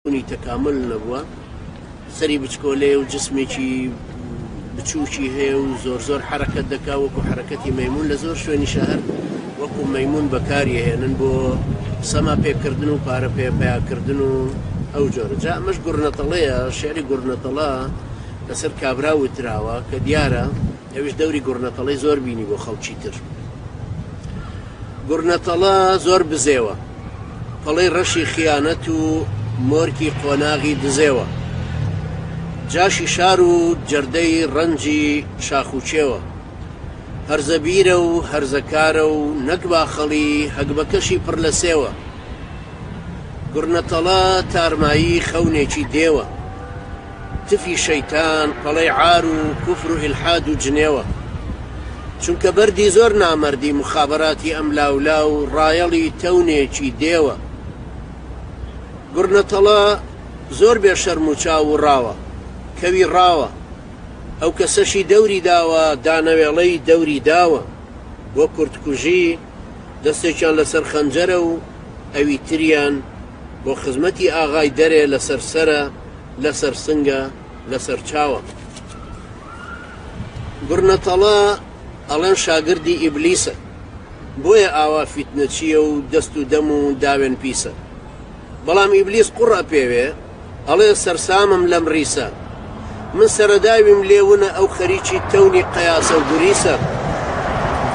تەکامل نەبووە سەری بچکۆلێ و جسمێکی بچووکی هەیە و زۆر حرەکەت دەکا وەکو حرەکەتی مەیمون لە زۆر شوێنی شەهر وەکو مەیمون بەکاری هێنن بۆ سەما پێکردن و پارە پێپیاکردن و ئەو جۆرە جا ئەمەش گورنەتەڵەیە شێعری گورنەتەڵە لەسەر کابرا وتراوە کە دیارە ئەویش دەوری گورنەتەڵەی زۆر بینی بۆ خەڵکی تر. گورنەتەڵە زۆر بزێوە پەڵەی ڕەشی خیانەت و مۆرکی قۆناغی دزێوە جاشی شار و جەردەی ڕەنجی شاخوچێوە هەرزەبیرە و هەرزەکارە و نەک باخەڵی هەگبەکەشی پڕ لە سێوە. گورنەتەڵە تارمایی خەونێکی دێوە تفی شەیتان پەڵەی عار و کوفر و ئیلحاد و جنێوە چونکە بەردی زۆر نامەردی مخابەراتی ئەم لاولا و ڕایەڵی تەونێکی دێوە. گورنەتەڵە زۆر بێشەرم و چاو و ڕاوە کەوی ڕاوە ئەو کەسەشی دەوری داوە دانەوێڵەی دەوری داوە وە کورتکوژی دەستێکیان لەسەر خەنجەرە و ئەوی تریان بۆ خزمەتی ئاغای دەرێ لەسەر سەرە لەسەر سنگە لەسەر چاوە. گورنەتەڵە ئەڵێن شاگردی ئیبلیسە بۆیە ئاوا فیتنەچیە و دەست و دەم و داوێن پیسە بەڵام ئیبلیس قوڕە پێوێ ئەڵێ سەرسامم لەم ڕیسە من سەرەداویم لێونە ئەو خەریکی تەونی قەیاسە و گوریسە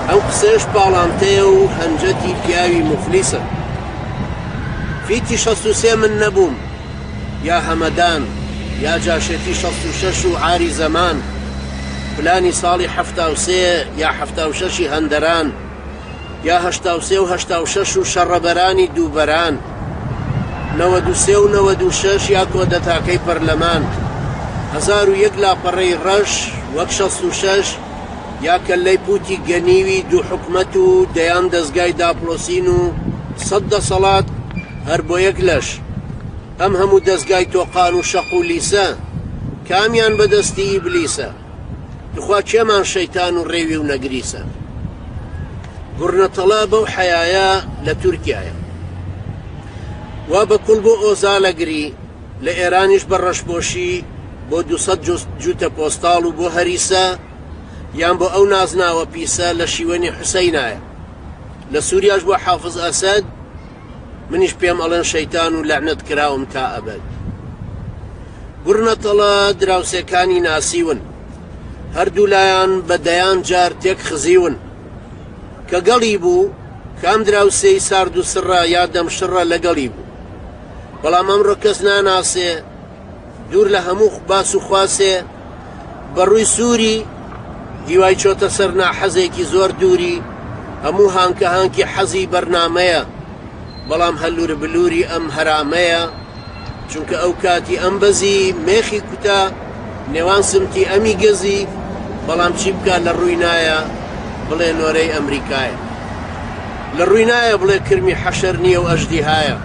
ئەو قسەش پاڵانتەیە و هەنجەتی پیاوی مفلیسە. فیتی 63 من نەبووم یا هەمەدان یا جاشێتی 66 و عاری زەمان پلانی ساڵی 73 یا 76 هەندەران یا 83 و 86 و شەڕەبەرانی دووبەران 93 و 96 یا کۆدەتاکەی پەرلەمان 1001 لاپەڕەی ڕەش وەک 66 یا کەلەی پوتی گەنیوی دوو حکومەت و دەیان دەستگای داپلۆسین و 100 دەسەڵات هەر بۆ یەک لەش ئەم هەموو دەستگای تۆقان و شەق و لیسە کامیان بەدەستی ئیبلیسە دخوا چێمان شەیتان و ڕێوی و نەگریسە. گورنەتەڵە بەو حەیایە لە تورکیایە وا بەکوڵ بۆ ئۆزالەگری لە ئێرانیش بە ڕەشبۆشی بۆ 200 جوتە پۆستاڵ و بۆ هەریسە یان بۆ ئەو نازناوە پیسە لە شیوەنی حوسەینایە لە سووریاش بۆ حافز ئەسەد منیش پێم ئەڵێن شەیتان و لەعنەت کراوم تا ئەبەد. گورنەتەڵە دراوسێکانی ناسیون هەردوو لایەن بە دەیان جار تێک خزیون کە گەڵی بوو کام دراوسێی سارد و سڕە یا دەمشڕە لەگەڵی بوو بەڵام ئەمڕۆ کەس ناناسێ دوور لە هەموو باس و خواسێ بەڕووی سووری هیوای چۆتە سەر ناحەزێکی زۆر دووری هەموو هانکە هانکی حەزی بەرنامەیە بەڵام هەلوور بلووری ئەم هەرامەیە چونکە ئەو کاتی ئەم بەزی مێخی کوتا نێوان سمتی ئەمی گەزی بەڵام چی بکە لە ڕووی نایە بڵێ نۆرەی ئەمریکایە لە ڕووی نایە بڵێ کرمی حەشەر نییە و ئەژدی هایە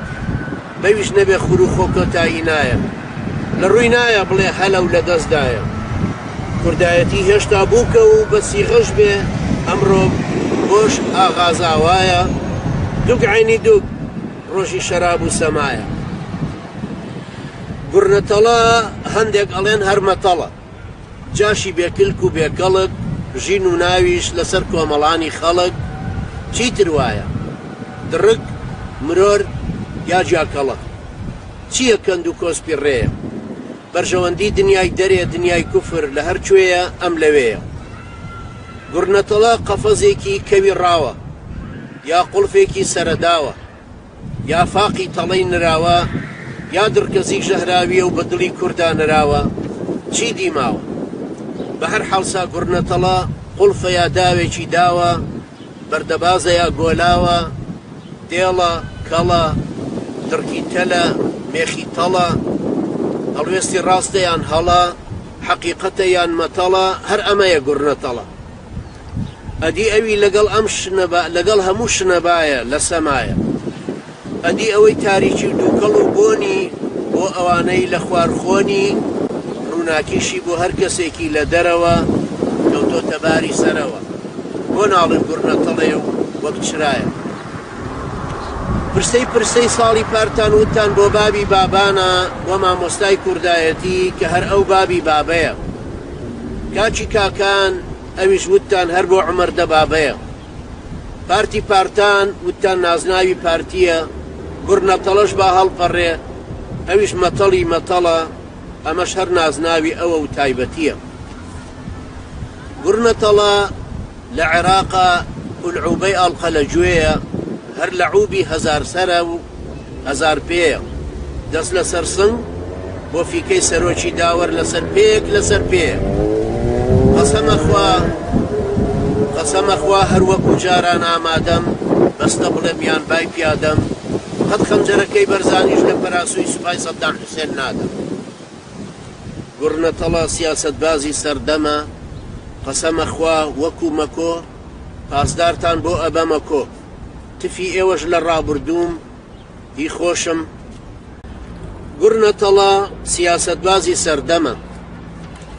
بەویش نەبێ خوور و خۆکۆتایی نایە لە ڕووی نایە بڵێ هەلە و لە دەستدایە کوردایەتی هێشتا بووکە و بە سیغەش بێ ئەمڕۆ بۆش ئاغازاوایە دووک عینی دووک ڕۆژی شەراب و سەمایە. گورنەتەڵە هەندێک ئەڵێن هەرمەتەڵە جاشی بێکلک و بێکەڵک ژین و ناویش لەسەر کۆمەڵانی خەڵک چیتر وایە درک مرۆر یا جاکەڵە چییە کەند و کۆسپی ڕێیە بەرژەوەندی دنیای دەرێ دنیای کوفر لە هەر کوێیە ئەم لەوەیە. گورنەتەڵە قەفەزێکی کەوی ڕاوە یا قوڵفێکی سەرەداوە یا فاقی تەڵەی نراوە یا درکەزی ژەهراویە و بە دڵی کووردا نراوە چی دیماوە بە هەر حەڵسا گورنەتەڵە قوڵفە یا داوێکی داوە بەردەبازە یا گۆلاوە دێڵە کەڵە درکی تەلە مێخی تەڵە هەڵوێستی ڕاستەیان هەڵە حەقیقەتە یان مەتەڵە هەر ئەمەیە گورنەتەڵە ئەدی ئەوی لەگەڵ هەموو شنەبایە لە سەمایە ئەدی ئەوەی تاریکی و دووکەڵ و بۆنی بۆ ئەوانەی لە خوارخۆنی ڕووناکیشی بۆ هەر کەسێکی لە دەرەوە کەوتۆتە باری سەرەوە بۆ ناڵێن گورنەتەڵێ و وەک چرایە. پرسەی ساڵی پارتان وتان بۆ بابی بابانە وە مامۆستای کوردایەتی کە هەر ئەو بابی بابەیە. کاچی کاکان ئەویش وتان هەر بۆ عومەردە بابەیە. پارتی پارتان وتان نازناوی پارتیە، گورنەتەڵەش با هەڵپەڕێ، ئەویش مەتەڵی مەتەڵە، ئەمەش هەر نازناوی ئەوە و تایبەتیە. گورنەتەڵە لە عێراقا ئولعوبەی ئاڵقەلە گوێیە، هەر لە عوبی هەزار سەرە و هەزار پێیە، دەست لە سەر سنگ بۆ فیکەی سەرۆکی داوەر لەسەر پێیەک لەسەر پێیە. قەسەمە خوا هەر وەکو جاران ئامادەم، بەستە بڵێم یان بای پیادەم، قەت خەنجەرەکەی بەرزانیش لە پەراسووی سوپای سەدام حوسێن نادەم. گورنەتەڵە سیاسەتبازی سەردەمە، قەسەمە خوا وەکو مەکۆ، پاسدارتان بۆ ئەبەمە کۆ، تفی ئێوەش لە ڕابردووم هی خۆشم. گورنەتەڵە سیاسەتبازی سەردەمە،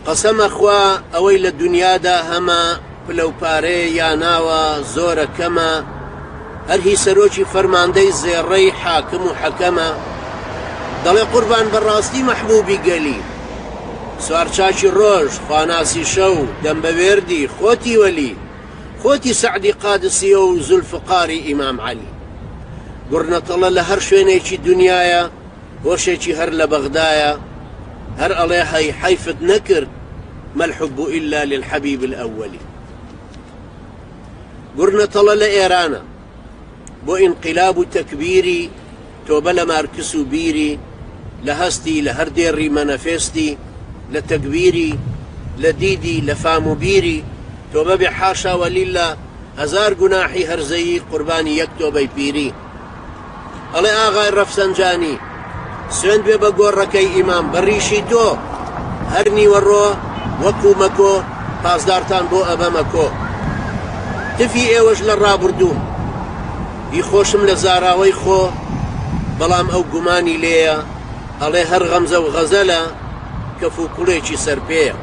قەسەمە خوا ئەوەی لە دنیادا هەمە پلەپارێ یاناوە زۆرە کەمە، هەر هی سەرۆکی فەرماندەی زێڕەی حاکم و حەکەمە. دەڵێ قوربان بەڕاستی مەحبوبی گەلی، سوارچاکی ڕۆژ خواناسی شەو، دەمبەوێردی خۆتی وەلی، خۆتی سەعدی قادسیە و زولفقاری ئیمام عەلی. گورنەتەڵە لە هەر شوێنێکی دنیایە، هۆشێکی هەر لە بەغدایە، هەر ئەڵێ هەی حەیفت نەکرد ما الحب إلا للحبيب الأولي. گورنەتەڵە لە ئێرانە بۆ ئینقلاب و تەکبیری، تۆبە لە مارکس و بیری، لە هەستی لە هەر دێڕی مەنەفێستی، لە تەکبیری، لە دیدی، لە فام و بیری، تۆبە بێ حاشا وەلیلا، هەزار گوناحی هەرزەیی قوربانی یەک تۆبەی پیری. ئەڵێ ئاغای ڕەفسەنجانی سوێند بێ بە گۆڕەکەی ئیمام، بەڕیشی تۆ هەر نیوەڕۆ وەکو مەکۆ، پاسدارتان بۆ ئەبەمە کۆ. تفی ئێوەش لە ڕابردووم هی خۆشم لە زاراوەی خۆ، بەڵام ئەو گومانی لێیە، ئەڵێ هەر غەمزە و غەزەلە کەف و کوڵێکی سەرپێیە.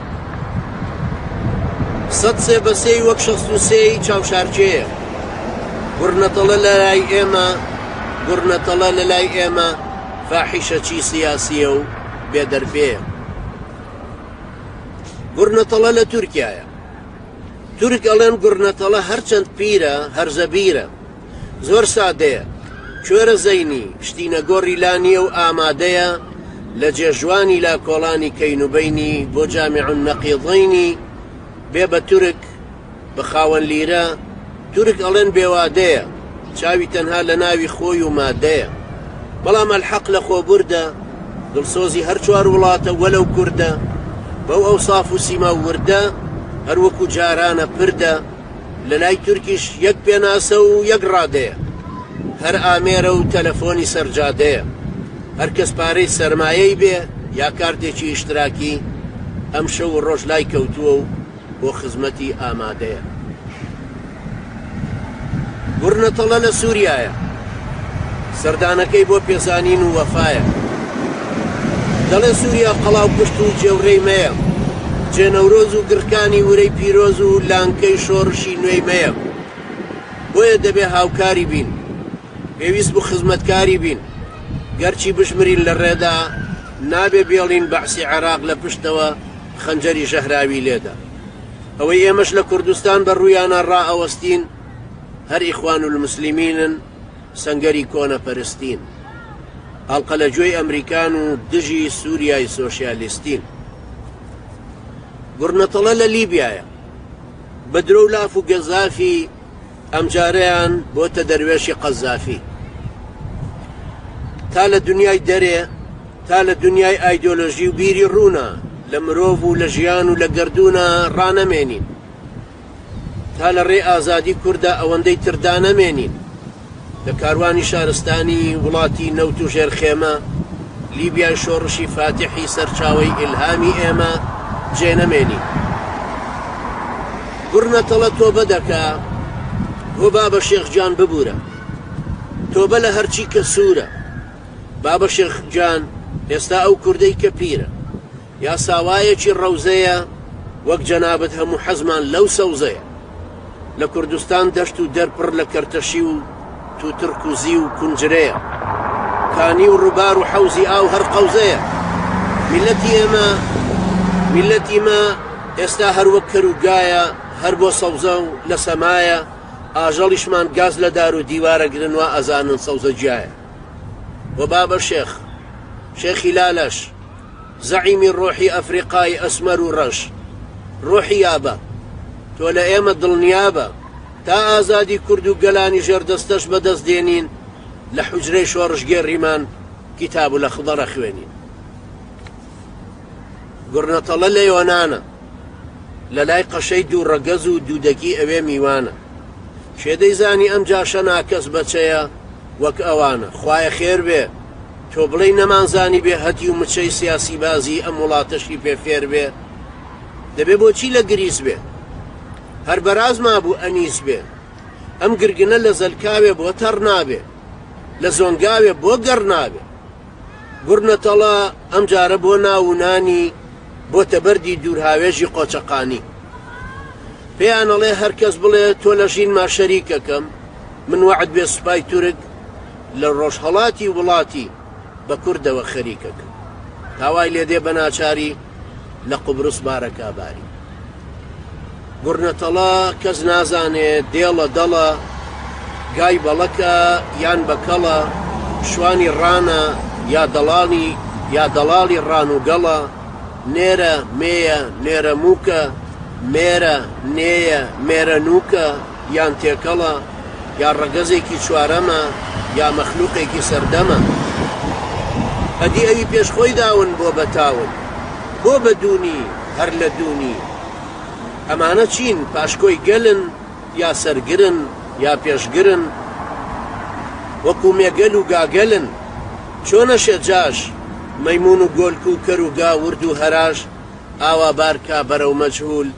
سەد سێ بە سێی وەک شەست و سێی چاوشارچێیە. گورنەتەڵە لە لای ئێمە، گورنەتەڵە لە لای ئێمە فاحیشەچی سیاسیە و بێدەرپێیە. گورنەتەڵە لە تورکیایە، تورک ئەڵێن گورنەتەڵە هەرچەند پیرە هەرزەبیرە، زۆر سادەیە، کوێرە زەینی، شتینە گۆڕی لانیە و ئامادەیە، لە جێژوانی لا کۆڵانی کەینوبەینی بۆ جامع النەقیضەینی، بێ بە تورک بە خاوەن لیرە. تورک ئەڵێن بێوادەیە، چاوی تەنها لە ناوی خۆی و مادەیە، بەڵام ئەلحەق لە خۆبوردە، دڵسۆزی هەر چوار وڵاتە وەلەو کوردە، بەو ئەو ساف و سیما وردە، هەر وەکو جارانە پردە. لە لای تورکیش یەک پێناسە و یەک ڕادەیە، هەر ئامێرە و تەلەفۆنی سەرجادەیە، هەر کەس پارەی سەرمایەی بێ یا کارتێکی ئیشتراکی، ئەم شەو و ڕۆژ لای کەوتووە و بۆ خزمەتی ئامادەیە. گورنەتەڵە لە سووریایە، سەردانەکەی بۆ پێزانین و وەفایە، دەڵێ سووریا قەڵاو پشت و جێوڕێی مەیە، جێنەورۆز و گڕکانی ورەی پیرۆز و لانکەی شۆڕشی نوێی مەیە. بۆیە دەبێ هاوکاری بین، پێویست بوو خزمەتکاری بین، گەرچی بشمرین لە ڕێدا، نابێ بێڵین بەعسی عێراق لە پشتەوە خەنجەری ژەهراوی لێدا. ئەوەی ئێمەش لە کوردستان بە ڕوویانە ڕائەوەستین، هەر ئیخوان المسلیمینن، سەنگەری کۆنە پەرستین، هەڵقە لە گوێی ئەمریکان و دژی سووریای سۆشیالیستین. گورنەتەڵە لە لیبیایە، بە درۆ و لاف و گەزافی، ئەمجارەیان بۆتە دەروێشی قەزافی. تا لە دنیای دەرێ، تا لە دنیای ئایدۆلۆژی و بیری ڕوونە، لە مرۆڤ و لە ژیان و لە گردونە ڕانەمێنین، تا لە ڕێ ئازادی کووردا ئەوەندەی تردانەمێنین. لە کاروانی شارستانی وڵاتی نەوت و ژێرخێمە، لیبیای شۆڕشی فاتحی سەرچاوەی ئیلهامی ئێمە جێنەمێنین. گورنەتەڵە تۆبە دەکا، بۆ بابە شێخجان ببوورە، تۆبە لە هەرچی کە سوورە. بابە شێخجان ئێستا ئەو کوردەی کە پیرە، یا ساوایەکی ڕەوزەیە، وەک جەنابەت هەموو حەزمان لەو سەوزەیە. لە کوردستان دەشت و دەرپڕ لە کەرتەشی و و ترک و زی و کونجرەیە کانی و ڕووبار و حەوزی ئاو هەر قەوزەیە میلەتی مە ئێستا هەر وەک کەروگایە هەر بۆ سەوزە و لە سەمایە ئاژەڵیشمان گاز لە دار و دیوارە گرن و ئەزانن سەوزە جایە و بابە شێخی لالەش زەعیمی ڕۆحی ئەفریقای ئەسمەر و ڕەش ڕۆحی یابە تۆ لە ئێمە دڵنیابە تا ئازادی کورد و گەلانی ژێردەستەش بەدەست دێنین لە حوجرەی شۆڕژگێڕیمان کیتاب و لە خدەڕە خوێنین گورنەتەڵە لە یۆنانە لە لای قەشەی دوو ڕەگەز و دوودەکی ئەوێ میوانە شێدەی زانی ئەم جاشە ناکەس بەچەیە وەک ئەوانە خوایە خێر بێ تۆ بڵێ نەمانزانی بێ هەتی و مچەی سیاسی بازی ئەم وڵاتەشی پێفێر بێ دەبێ بۆچی لە گریس بێ هەر بەراز مابوو ئەنیس بێ ئەم گرگنە لە زەلکاوێ بۆ تەڕ نابێ لە زۆنگاوێ بۆ گەڕ نابێ گورنەتەڵە ئەم جارە بۆ ناونانی بۆتە بەردی دوورهاوێژی قۆچەقانی پێیانەڵێ هەرکەس بڵێ تۆ لە ژینما شەریکەکەم من وعد بێ سوپای تورک لە ڕۆژهەڵاتی وڵاتی بە کوردەوە خەریکەکەم تاوای لێدێ بە ناچاری لە قوبرس بارەکاباری گورنەتەڵە کەس نازانێت دێڵە دەڵە گای بەڵەکە یان بەکەڵە شوانی ڕانە یا دەڵاڵی ڕان و گەڵە نێرە مێیە نێرە مووکە مێرە نێیە مێرە نووکە یان تێکەڵە یا ڕەگەزێکی چوارەمە یا مەخلووقێکی سەردەمە ئەدی ئەوی پێشخۆی داون بۆ بەتاون بۆ بەدوونی هەر لە دوونی ئەمانە چین پاشکۆی گەلن یا سەرگرن یا پێشگرن وەکو مێگەل و گاگەلن چۆنە شێجاش مەیمون و گۆلک و کەر و گا ورد و هەراش ئاوا بارکا بەرەو مەجهول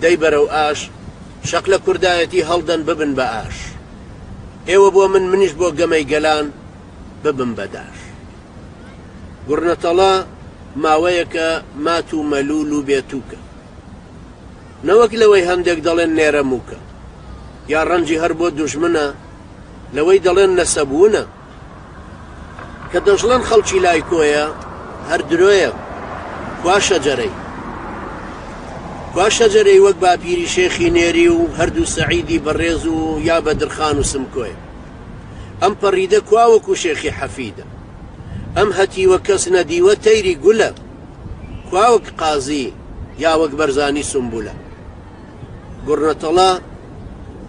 دەی بەرەو ئاش شەق لە کوردایەتی هەڵدەن ببن بە ئاش ئێوە بۆ منیش بۆ گەمەی گەلان ببن بەداش گورنەتەڵە ماوەیەکە مات و مەلول و بێتوکە نەوەک لەوەی هەندێک دەڵێن نێرە مووکە یا ڕەنجی هەر بۆ دوژمنە لەوەی دەڵێن نەسەبوونە کە دەژڵەن خەڵکی لای کۆیە هەر درۆیە کوا شەجەرەی وەک باپیری شێخی نێری و هەردوو سەعیدی بەڕێز و یا بەدرخان و سمکۆیە ئەم پەڕیدە کوا وەکو شێخی حەفیدە ئەم هەتیوە کەس نەدیوە تەیری گولە کوا وەک قازی یا وەک بەرزانی سمبولە گورنەتەڵە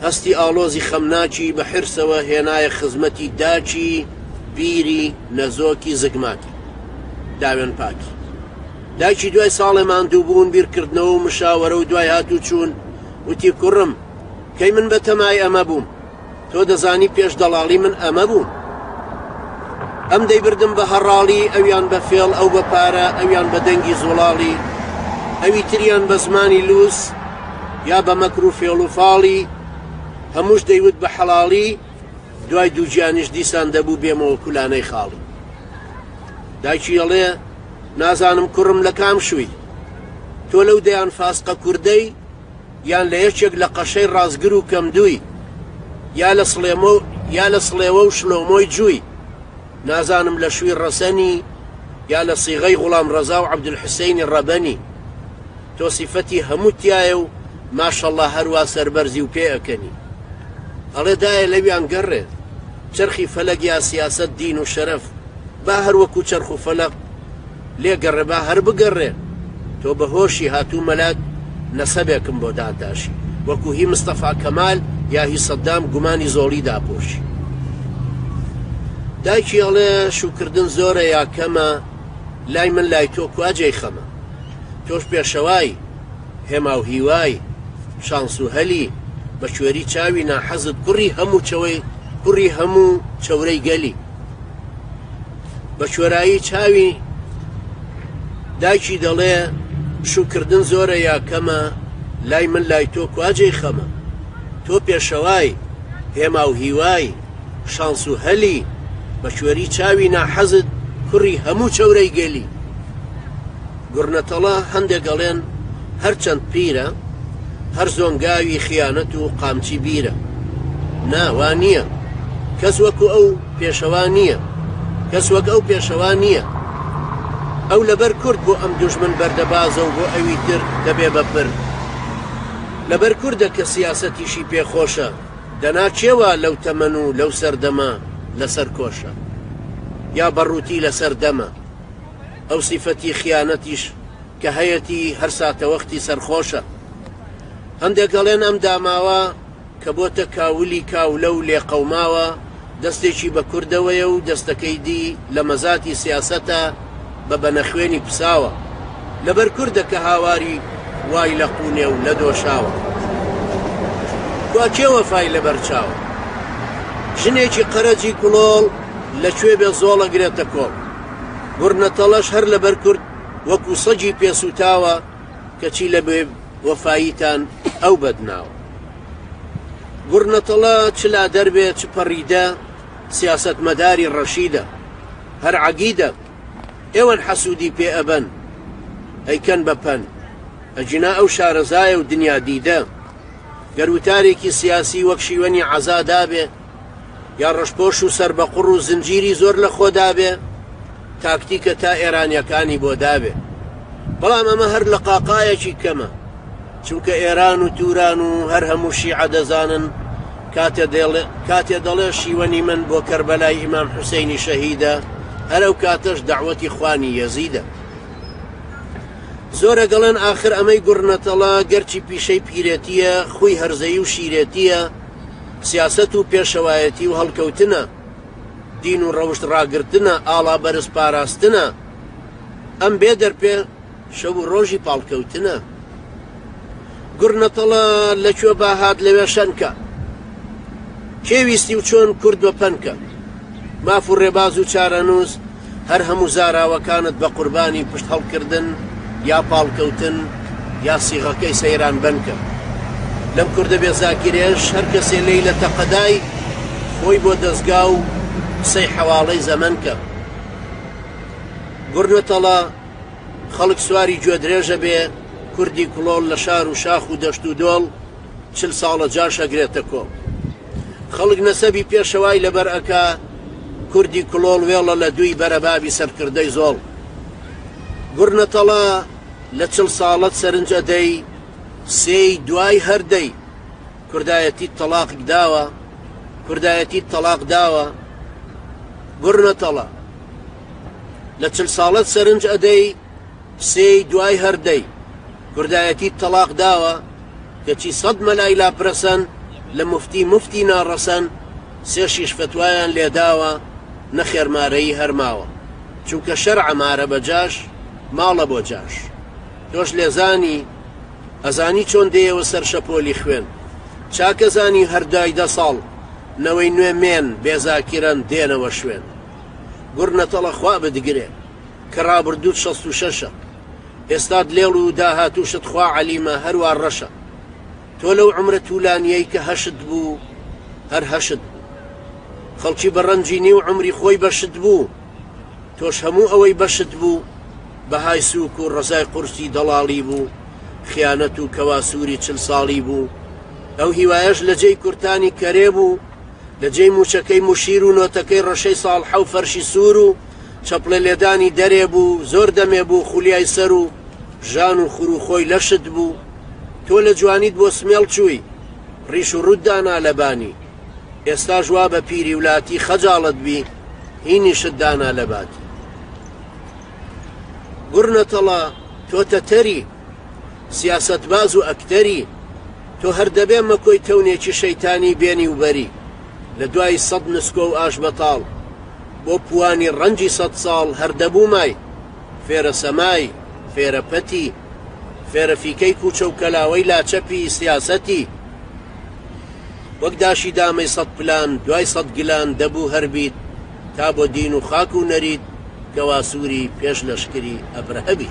هەستی ئاڵۆزی خەمناچی بە حرسەوە هێنایە خزمەتی داچی بیری نەزۆکی زگماتی داوێن پاکی دایکی دوای ساڵێ ماندوو بوون بیرکردنەوە و مشاوەرە و دوای هاتوو چوون وتی کوڕم کەی من بە تەمای ئەمە بووم تۆ دەزانی پێش دەڵاڵی من ئەمە بووم ئەم دەیبردم بە هەڕاڵی ئەویان بە فێڵ ئەو بە پارە ئەویان بە دەنگی زوڵاڵی ئەوی تریان بە زمانی لووس یا بە مەکر و فێڵ و فاڵی هەمووش دەیوت بە حەڵاڵی دوای دووجیانیش دیسان دەبوو بێمەوە کولانەی خاڵی دایکی ئەڵێ نازانم کوڕم لە کام شووی تۆ لەو دەیان فاسقە کوردەی یان لە یەکێک لە قەشەی ڕازگر و کەمدووی یا لە سڵێوە و شلۆمۆی جووی نازانم لە شووی ڕەسەنی یا لە سیغەی غوڵام ڕەزا و عەبدولحوسەینی ڕەبەنی تۆ سیفەتی هەموو تایە و ماشەڵڵا هەروە سەربەرزی و پێ ئەکەنی ئەڵێ دایە لەویان گەڕێ چەرخی فەلەک یا سیاسەت دین و شەرەف با هەروەکو چەرخ و فەلەق لێگەڕێ با هەر بگەڕێ تۆ بەهۆشی هاتوو مەلات نەسەبێکم بۆ داداشی وەکو هی مستەفا کەمال یا هی سەدام گومانی زۆڵی داپۆشی دایکی ئەڵێ شوکردن زۆرە یا کەمە لای من لای تۆ کواجێی خەمە تۆش پێشەوای هێما و هیوای شانس و هەلی بە کوێری چاوی ناحەزت کوڕی هەموو چەورەی گەلی بە کوێرایی چاوی دایکی دەڵێ شوکردن زۆرە یا کەمە لای من لای تۆ کواجێی خەمە تۆ پێشەوای هێما و هیوای شانس و هەلی بە کوێری چاوی ناحەزت کوڕی هەموو چەورەی گەلی گورنەتەڵە هەندێک ئەڵێن هەرچەند پیرە هەر زۆنگاوی خیانەت و قامچی بیرە ناوان نییە کەس وەکو ئەو پێشەوا نییە، کەس وەک ئەو پێشەوا نییە. ئەو لەبەر کورد بۆ ئەم دوژمن بەردەبازە و بۆ ئەوی تر دەبێ بەپر. لەبەر کوردە کە سیاسەتیشی پێخۆشە، دەناچێوە لەو تەمەن و لەو سەردەمە لەسەر کۆشە، یا بەڕووتی لەسەر دەمە. ئەو سیفەتی خیانەتیش کە هەیەتی هەر ساتەوەختی سەرخۆشە. هەندێک گەڵێن ئەم داماوە کە بۆتە کاولی کاولە و لێقەوماوە دەستێکی بە کوردەوەیە و دەستەکەی دی لە مەزاتی سیاسەتە بە بەنەخوێنی پساوە. لەبەر کوردە کە هاواری وای لە قوونێ و لە دۆشاوە. کواکێوە فای لەبەر چاوە، ژنێکی قەرەجی کڵۆڵ لەکوێ بێ زۆڵە گرێتە کۆڵ. گورنەتەڵەش هەر لەبەر کورد وەکو سەجی پێسووتاوە کەچی لە بێ وەفاییتان ئەو بەدناوە. گورنەتەڵە چلا دەربێ چ پەڕیدە سیاسەتمەداری ڕەشیدە، هەر عەگیدە ئێوەن حەسوودی پێ ئەبەن ئەیکەن بەپەن. ئەجینا ئەو شارەزایە و دنیا دیدە، گەروتارێکی سیاسی وەک شیوەنی عەزادابێ، یا ڕەشپۆش و سەربەقوڕ و زنجیری زۆر لە خۆدابێ، تاکتیکە تا ئێرانیەکانی بۆ دابێ. بەڵام ئەمە هەر لە قاقایەکی کەمە، چونکە ئێران و توران و هەر هەموو شیعە دەزانن کاتێ دەڵێ شیوەنی من بۆ کەربەلای ئیمام حوسەینی شەهیدە، هەر ئەو کاتەش دەعوەتی خوانی یەزیدە. زۆرە گەڵێن ئاخر ئەمەی گورنەتەڵە گەرچی پیشەی پیرێتیە، خۆی هەرزەی و شیرێتیە، سیاسەت و پێشەوایەتی و هەڵکەوتنە، دین و ڕەوشت ڕاگرتنە، ئاڵا بەرز پاراستنە، ئەم بێ دەرپێ شەو و ڕۆژی پاڵکەوتنە. گورنەتەڵە لەکوێ باهات لەوێ شەنکە، کێویستی و چۆن کورد بە پەنکە. ماف و ڕێباز و چارەنووس هەر هەموو زاراوەکانت بە قوربانی پشت هەڵکردن یا پاڵکەوتن یا سیغەکەی سەیران بنکە. لەم کوردە بێ زاکرێش هەر کەسێ لێی لە تەقەدای خۆی بۆ دەستگا و قسەی حەواڵەی زەمەنکە. گورنەتەڵە خەڵک سواری گوێ درێژە بێ، کوردی کڵۆڵ لە شار و شاخ و دەشت و دۆڵ 40 ساڵە جاش ئەگرێتە کۆڵ. خەڵک نەسەبی پێشەوای لەبەر ئەکا، کوردی کڵۆڵ وێڵە لە دووی بەرەبابی سەرکردەی زۆڵ. گورنەتەڵە لە 40 ساڵەت سەرنج ئەدەی، سێی دوای هەردەی کوردایەتی تەلاق داوە، کوردایەتی تەلاق داوە. گورنەتەڵە لە 40 ساڵەت سەرنج ئەدەی، سێی دوای هەردەی کوردایەتی تەلاق داوە، کەچی 100 مەلای لاپرەسەن لە مفتی ناڕەسەن، سێشیش فتوایان لێداوە نەخێرمارەیی هەرماوە، چونکە شەرعە مارە بەجاش ماڵە بۆ جاش. تۆش لێزانی ئەزانی چۆن دێیەوە سەر شەپۆلی خوێن، چاکەزانی هەردای 10 ساڵ نەوەی نوێ مێن بێزاکیرەن دێنەوە شوێن. گورنەتەڵە خوا بەدگرێ کە ڕابردووت 66ە، ئێستاد لێڵ و داهاتووشت خوا عەلیمە هەروە ڕەشە. تۆ لەو عمرە توولانیەی کە هەشت بوو هەر هەشت بوو، خەڵکی بەڕەنجینی و عمری خۆی بەشت بوو، تۆش هەموو ئەوەی بەشت بوو بەهای سووک و ڕزای قورسی دەڵاڵی بوو، خیانەت و کەواسووری 40 ساڵی بوو. ئەو هیوایەش لە جێی کورتانی کەرێ بوو، لە جێی موچەکەی موشیر و نۆتەکەی ڕەشەی ساڵحە و فەرشی سوور و چەپڵە لێدانی دەرێ بوو، زۆر دەمێ بوو خولیای سەر و ژان و خوڕ و خۆی لەشت بوو. تۆ لە جوانیت بۆ سمێڵ چووی، ڕیش و ڕووددانا لەبانی، ئێستا ژوا بە پیری ولاتی خەجاڵت بی، هینیشت دانا لەباتی. گورنەتەڵە تۆتە تەری، سیاسەتباز و ئەکتەری، تۆ هەر دەبێ مەکۆی تەونێکی شەیتانی بێنی و بەری، لە دوای 100 نسکۆ و ئاش بەتاڵ، بۆ پوانی ڕەنجی 100 ساڵ هەردەبوو مای، فێرە سەمای، فێرە پەتی، فێرە فیکەی کوچە و کەلاوەی لاچەپی سیاسەتی. وەک داشی دامەی 100 پلان دوای 100 گلان دەبوو هەربیت، تا بۆ دین و خاک و نەریت کەواسووری پێش لەشکری ئەبرەهەبی.